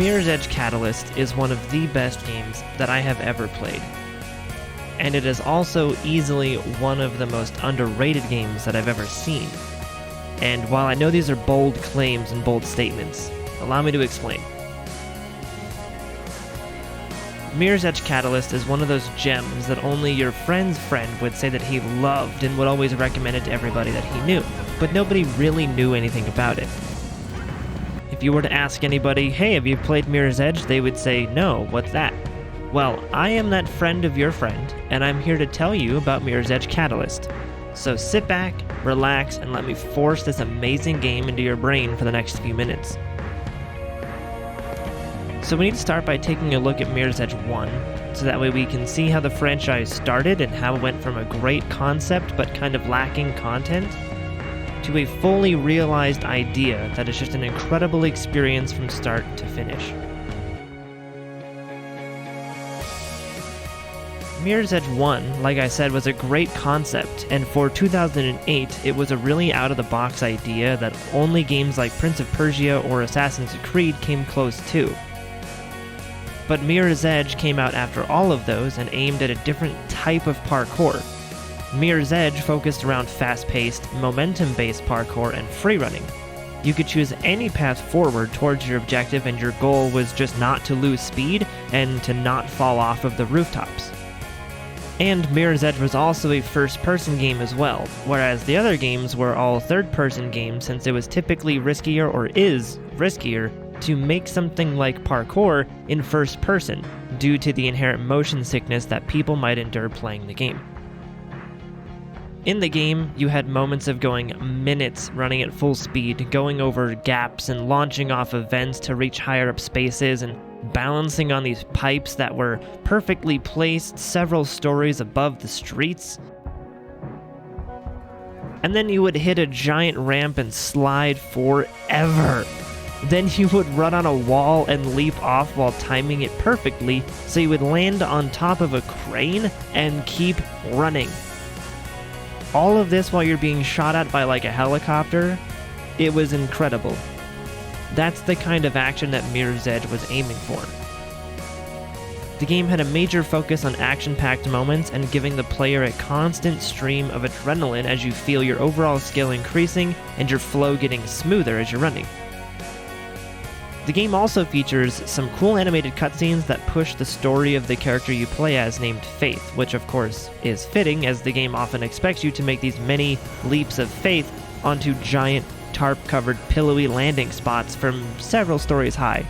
Mirror's Edge Catalyst is one of the best games that I have ever played. And it is also easily one of the most underrated games that I've ever seen. And while I know these are bold claims and bold statements, allow me to explain. Mirror's Edge Catalyst is one of those gems that only your friend's friend would say that he loved and would always recommend it to everybody that he knew, but nobody really knew anything about it. If you were to ask anybody, hey, have you played Mirror's Edge? They would say, no, what's that? Well, I am that friend of your friend, and I'm here to tell you about Mirror's Edge Catalyst. So sit back, relax, and let me force this amazing game into your brain for the next few minutes. So we need to start by taking a look at Mirror's Edge 1, so that way we can see how the franchise started and how it went from a great concept but kind of lacking content to a fully realized idea that is just an incredible experience from start to finish. Mirror's Edge 1, like I said, was a great concept, and for 2008, it was a really out-of-the-box idea that only games like Prince of Persia or Assassin's Creed came close to. But Mirror's Edge came out after all of those and aimed at a different type of parkour. Mirror's Edge focused around fast-paced, momentum-based parkour and freerunning. You could choose any path forward towards your objective, and your goal was just not to lose speed and to not fall off of the rooftops. And Mirror's Edge was also a first-person game as well, whereas the other games were all third-person games since it was typically riskier, or is riskier, to make something like parkour in first person due to the inherent motion sickness that people might endure playing the game. In the game, you had moments of going minutes running at full speed, going over gaps and launching off of vents to reach higher up spaces and balancing on these pipes that were perfectly placed several stories above the streets. And then you would hit a giant ramp and slide forever. Then you would run on a wall and leap off while timing it perfectly, so you would land on top of a crane and keep running. All of this while you're being shot at by like a helicopter. It was incredible. That's the kind of action that Mirror's Edge was aiming for. The game had a major focus on action-packed moments and giving the player a constant stream of adrenaline as you feel your overall skill increasing and your flow getting smoother as you're running. The game also features some cool animated cutscenes that push the story of the character you play as, named Faith, which of course is fitting as the game often expects you to make these many leaps of faith onto giant tarp-covered pillowy landing spots from several stories high.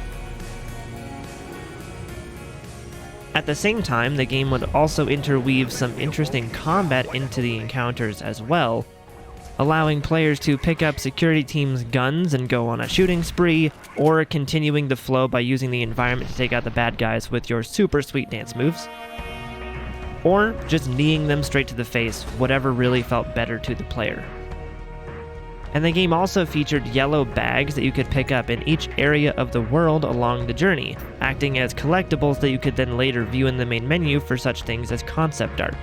At the same time, the game would also interweave some interesting combat into the encounters as well, allowing players to pick up security teams' guns and go on a shooting spree, or continuing the flow by using the environment to take out the bad guys with your super sweet dance moves, or just kneeing them straight to the face, whatever really felt better to the player. And the game also featured yellow bags that you could pick up in each area of the world along the journey, acting as collectibles that you could then later view in the main menu for such things as concept art.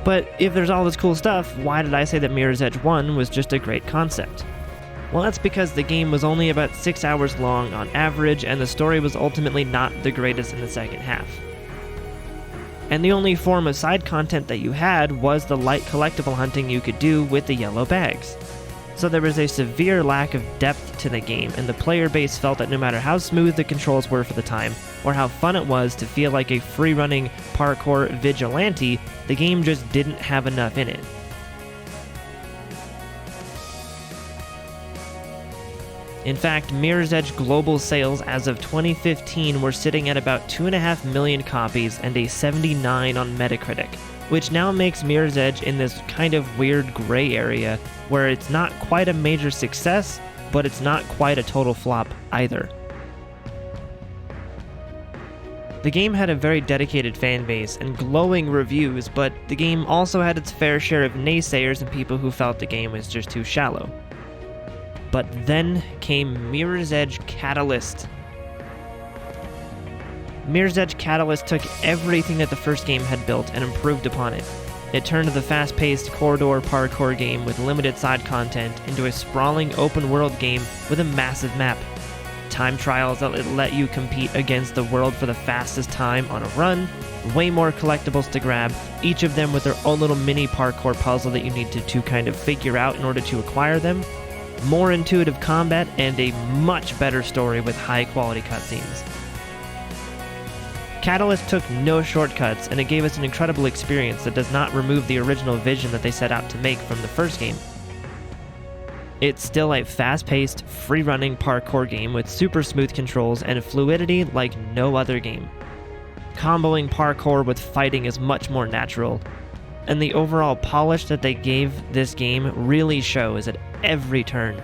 But if there's all this cool stuff, why did I say that Mirror's Edge 1 was just a great concept? Well, that's because the game was only about 6 hours long on average, and the story was ultimately not the greatest in the second half. And the only form of side content that you had was the light collectible hunting you could do with the yellow bags. So there was a severe lack of depth to the game, and the player base felt that no matter how smooth the controls were for the time, or how fun it was to feel like a free-running parkour vigilante, the game just didn't have enough in it. In fact, Mirror's Edge global sales as of 2015 were sitting at about 2.5 million copies and a 79 on Metacritic, which now makes Mirror's Edge in this kind of weird gray area where it's not quite a major success, but it's not quite a total flop either. The game had a very dedicated fan base and glowing reviews, but the game also had its fair share of naysayers and people who felt the game was just too shallow. But then came Mirror's Edge Catalyst. Mirror's Edge Catalyst took everything that the first game had built and improved upon it. It turned the fast-paced corridor parkour game with limited side content into a sprawling open-world game with a massive map. Time trials that let you compete against the world for the fastest time on a run, way more collectibles to grab, each of them with their own little mini parkour puzzle that you need to kind of figure out in order to acquire them, more intuitive combat, and a much better story with high-quality cutscenes. Catalyst took no shortcuts, and it gave us an incredible experience that does not remove the original vision that they set out to make from the first game. It's still a fast-paced, free-running parkour game with super smooth controls and fluidity like no other game. Comboing parkour with fighting is much more natural, and the overall polish that they gave this game really shows at every turn.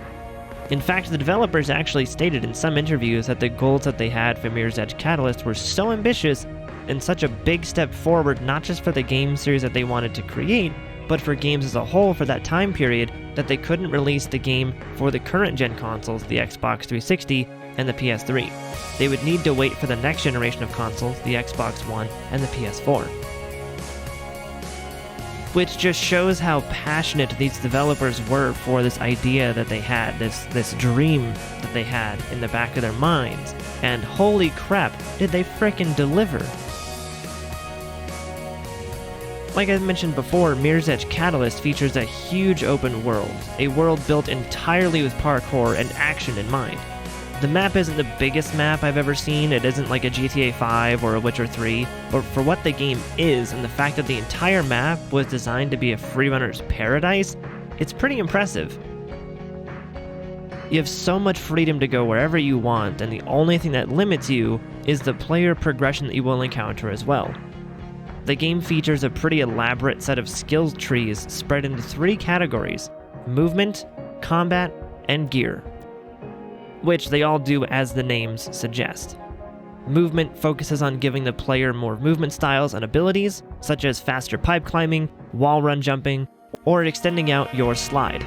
In fact, the developers actually stated in some interviews that the goals that they had for Mirror's Edge Catalyst were so ambitious and such a big step forward, not just for the game series that they wanted to create, but for games as a whole for that time period, that they couldn't release the game for the current gen consoles, the Xbox 360 and the PS3. They would need to wait for the next generation of consoles, the Xbox One and the PS4. Which just shows how passionate these developers were for this idea that they had, this dream that they had in the back of their minds. And holy crap, did they frickin' deliver! Like I mentioned before, Mirror's Edge Catalyst features a huge open world, a world built entirely with parkour and action in mind. The map isn't the biggest map I've ever seen, it isn't like a GTA 5 or a Witcher 3, but for what the game is and the fact that the entire map was designed to be a freerunner's paradise, it's pretty impressive. You have so much freedom to go wherever you want, and the only thing that limits you is the player progression that you will encounter as well. The game features a pretty elaborate set of skills trees spread into 3 categories: movement, combat, and gear, which they all do as the names suggest. Movement focuses on giving the player more movement styles and abilities, such as faster pipe climbing, wall run jumping, or extending out your slide.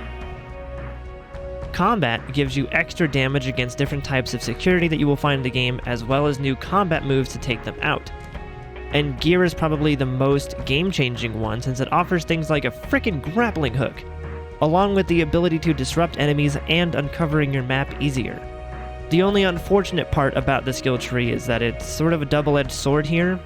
Combat gives you extra damage against different types of security that you will find in the game, as well as new combat moves to take them out. And gear is probably the most game-changing one, since it offers things like a frickin' grappling hook, along with the ability to disrupt enemies and uncovering your map easier. The only unfortunate part about the skill tree is that it's sort of a double-edged sword here.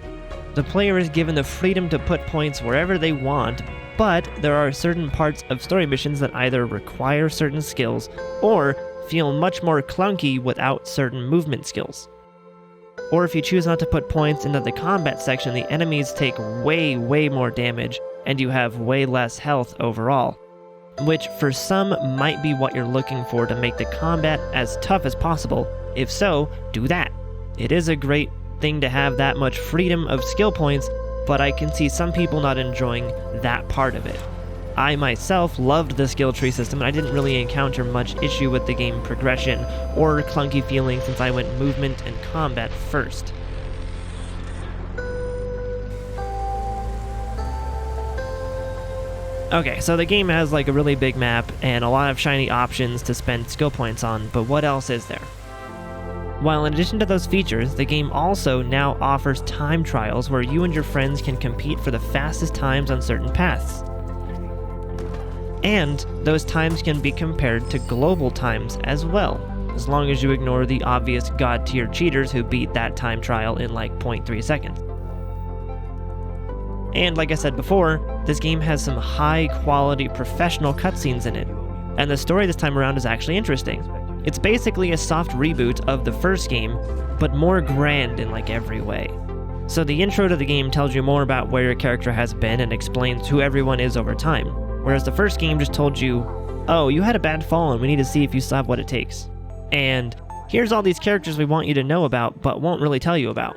The player is given the freedom to put points wherever they want, but there are certain parts of story missions that either require certain skills or feel much more clunky without certain movement skills. Or if you choose not to put points into the combat section, the enemies take way more damage and you have way less health overall, which for some might be what you're looking for to make the combat as tough as possible. If so, do that. It is a great thing to have that much freedom of skill points, but I can see some people not enjoying that part of it. I myself loved the skill tree system, and I didn't really encounter much issue with the game progression or clunky feeling since I went movement and combat first. Okay, so the game has like a really big map and a lot of shiny options to spend skill points on, but what else is there? While in addition to those features, the game also now offers time trials where you and your friends can compete for the fastest times on certain paths. And those times can be compared to global times as well, as long as you ignore the obvious god-tier cheaters who beat that time trial in like 0.3 seconds. And like I said before, this game has some high-quality professional cutscenes in it, and the story this time around is actually interesting. It's basically a soft reboot of the first game, but more grand in like every way. So the intro to the game tells you more about where your character has been and explains who everyone is over time, whereas the first game just told you, oh, you had a bad fall and we need to see if you still have what it takes. And here's all these characters we want you to know about, but won't really tell you about.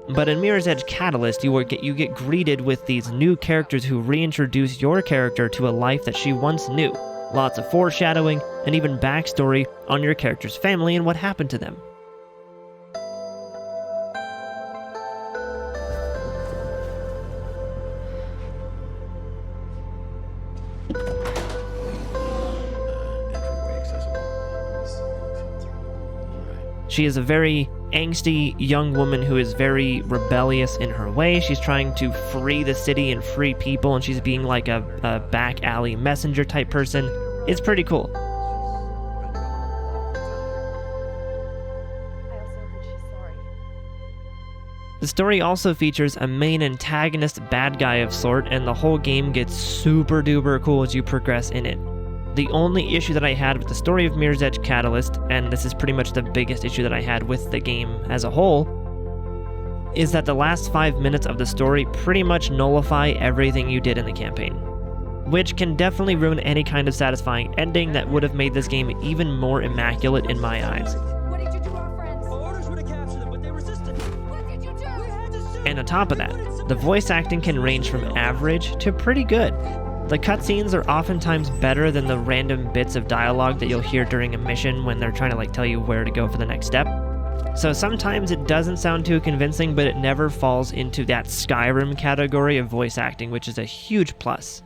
But in Mirror's Edge Catalyst, you get greeted with these new characters who reintroduce your character to a life that she once knew. Lots of foreshadowing, and even backstory on your character's family and what happened to them. She is a very angsty young woman who is very rebellious in her way. She's trying to free the city and free people, and she's being like a back alley messenger type person. It's pretty cool. The story also features a main antagonist bad guy of sort, and the whole game gets super duper cool as you progress in it. The only issue that I had with the story of Mirror's Edge Catalyst, and this is pretty much the biggest issue that I had with the game as a whole, is that the last 5 minutes of the story pretty much nullify everything you did in the campaign, which can definitely ruin any kind of satisfying ending that would have made this game even more immaculate in my eyes. And on top of that, the voice acting can range from average to pretty good. The cutscenes are oftentimes better than the random bits of dialogue that you'll hear during a mission when they're trying to tell you where to go for the next step. So sometimes it doesn't sound too convincing, but it never falls into that Skyrim category of voice acting, which is a huge plus.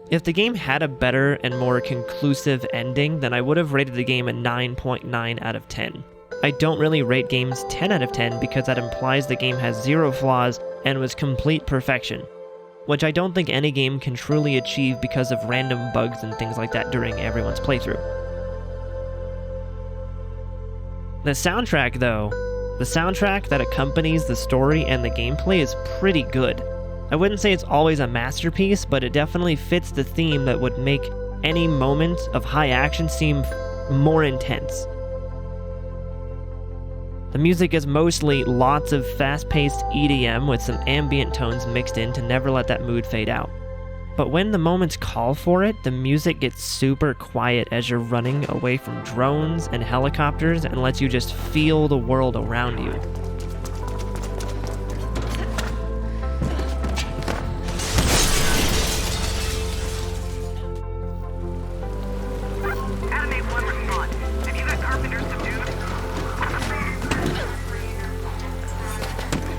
If the game had a better and more conclusive ending, then I would have rated the game a 9.9 out of 10. I don't really rate games 10 out of 10 because that implies the game has zero flaws and was complete perfection, which I don't think any game can truly achieve because of random bugs and things like that during everyone's playthrough. The soundtrack though, the soundtrack that accompanies the story and the gameplay is pretty good. I wouldn't say it's always a masterpiece, but it definitely fits the theme that would make any moment of high action seem more intense. The music is mostly lots of fast-paced EDM with some ambient tones mixed in to never let that mood fade out. But when the moments call for it, the music gets super quiet as you're running away from drones and helicopters and lets you just feel the world around you.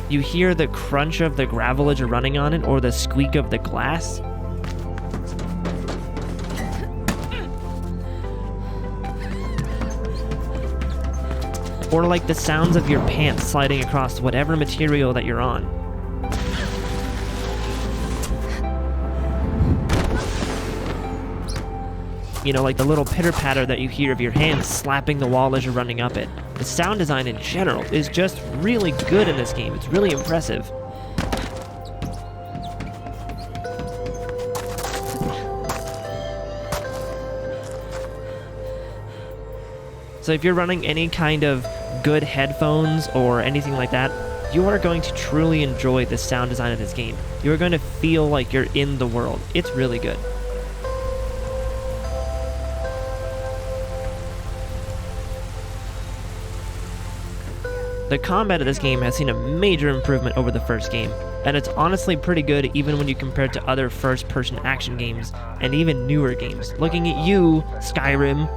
You hear the crunch of the gravel as you're running on it, or the squeak of the glass. Or like the sounds of your pants sliding across whatever material that you're on. You know, like the little pitter-patter that you hear of your hands slapping the wall as you're running up it. The sound design in general is just really good in this game. It's really impressive. So if you're running any kind of good headphones or anything like that, you are going to truly enjoy the sound design of this game. You are going to feel like you're in the world. It's really good. The combat of this game has seen a major improvement over the first game, and it's honestly pretty good even when you compare it to other first-person action games, and even newer games. Looking at you, Skyrim,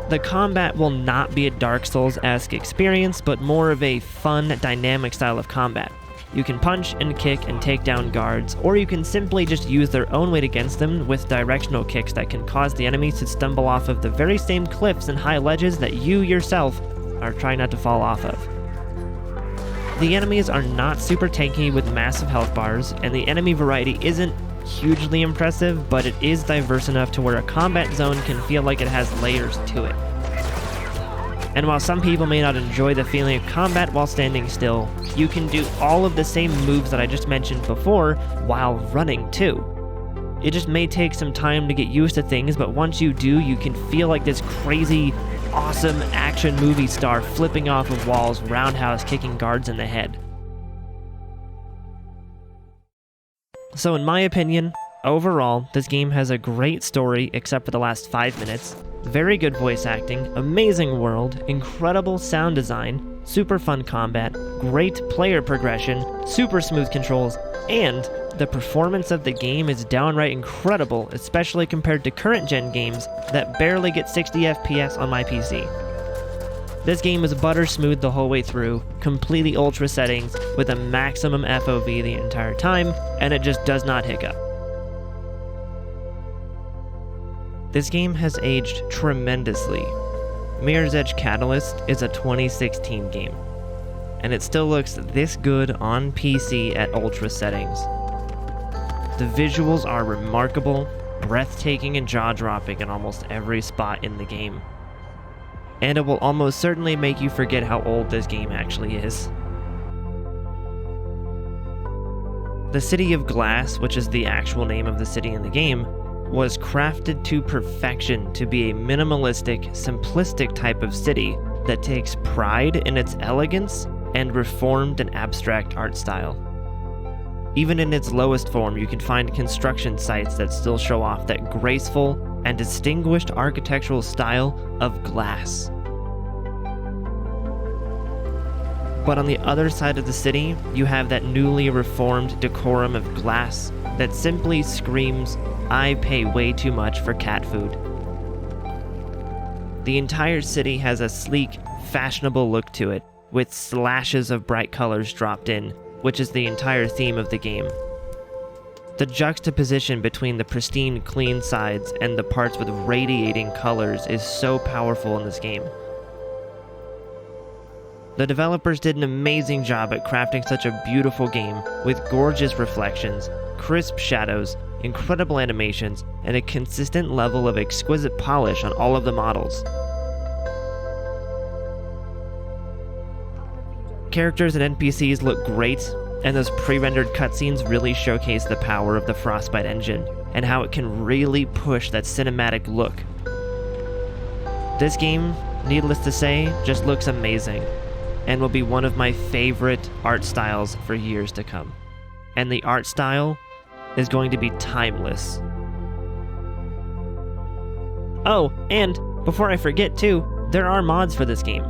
the combat will not be a Dark Souls-esque experience, but more of a fun, dynamic style of combat. You can punch and kick and take down guards, or you can simply just use their own weight against them with directional kicks that can cause the enemies to stumble off of the very same cliffs and high ledges that you yourself are trying not to fall off of. The enemies are not super tanky with massive health bars, and the enemy variety isn't hugely impressive, but it is diverse enough to where a combat zone can feel like it has layers to it. And while some people may not enjoy the feeling of combat while standing still, you can do all of the same moves that I just mentioned before while running too. It just may take some time to get used to things, but once you do, you can feel like this crazy, awesome action movie star flipping off of walls, roundhouse kicking guards in the head. So in my opinion, overall, this game has a great story except for the last 5 minutes, very good voice acting, amazing world, incredible sound design, super fun combat, great player progression, super smooth controls, and the performance of the game is downright incredible, especially compared to current-gen games that barely get 60 FPS on my PC. This game is butter smooth the whole way through, completely ultra settings, with a maximum FOV the entire time, and it just does not hiccup. This game has aged tremendously. Mirror's Edge Catalyst is a 2016 game, and it still looks this good on PC at ultra settings. The visuals are remarkable, breathtaking and jaw-dropping in almost every spot in the game. And it will almost certainly make you forget how old this game actually is. The City of Glass, which is the actual name of the city in the game, was crafted to perfection to be a minimalistic, simplistic type of city that takes pride in its elegance and reformed and abstract art style. Even in its lowest form, you can find construction sites that still show off that graceful and distinguished architectural style of glass. But on the other side of the city, you have that newly reformed decorum of glass that simply screams, "I pay way too much for cat food." The entire city has a sleek, fashionable look to it, with slashes of bright colors dropped in, which is the entire theme of the game. The juxtaposition between the pristine, clean sides and the parts with radiating colors is so powerful in this game. The developers did an amazing job at crafting such a beautiful game with gorgeous reflections, crisp shadows, incredible animations, and a consistent level of exquisite polish on all of the models. Characters and NPCs look great, and those pre-rendered cutscenes really showcase the power of the Frostbite engine and how it can really push that cinematic look. This game, needless to say, just looks amazing and will be one of my favorite art styles for years to come. And the art style is going to be timeless. Oh, and before I forget too, there are mods for this game.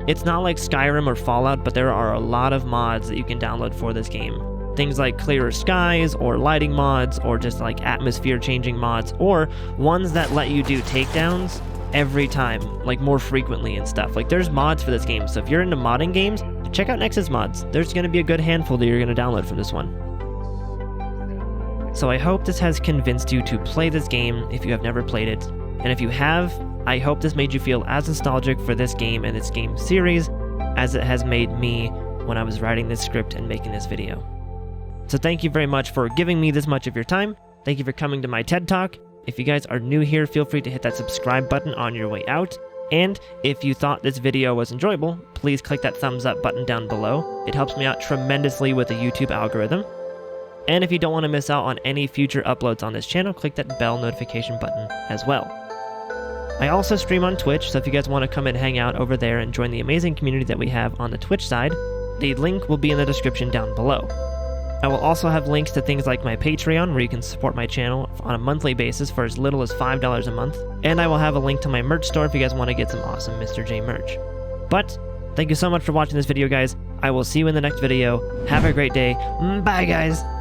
It's not like Skyrim or Fallout, but there are a lot of mods that you can download for this game. Things like clearer skies, or lighting mods, or just like atmosphere changing mods, or ones that let you do takedowns every time, like more frequently and stuff. Like there's mods for this game, so if you're into modding games, check out Nexus mods. There's gonna be a good handful that you're gonna download from this one. So I hope this has convinced you to play this game if you have never played it, and if you have, I hope this made you feel as nostalgic for this game and its game series as it has made me when I was writing this script and making this video. So thank you very much for giving me this much of your time. Thank you for coming to my TED Talk. If you guys are new here, feel free to hit that subscribe button on your way out. And if you thought this video was enjoyable, please click that thumbs up button down below. It helps me out tremendously with the YouTube algorithm. And if you don't want to miss out on any future uploads on this channel, click that bell notification button as well. I also stream on Twitch, so if you guys want to come and hang out over there and join the amazing community that we have on the Twitch side, the link will be in the description down below. I will also have links to things like my Patreon, where you can support my channel on a monthly basis for as little as $5 a month, and I will have a link to my merch store if you guys want to get some awesome Mr. J merch. But, thank you so much for watching this video, guys. I will see you in the next video. Have a great day. Bye, guys!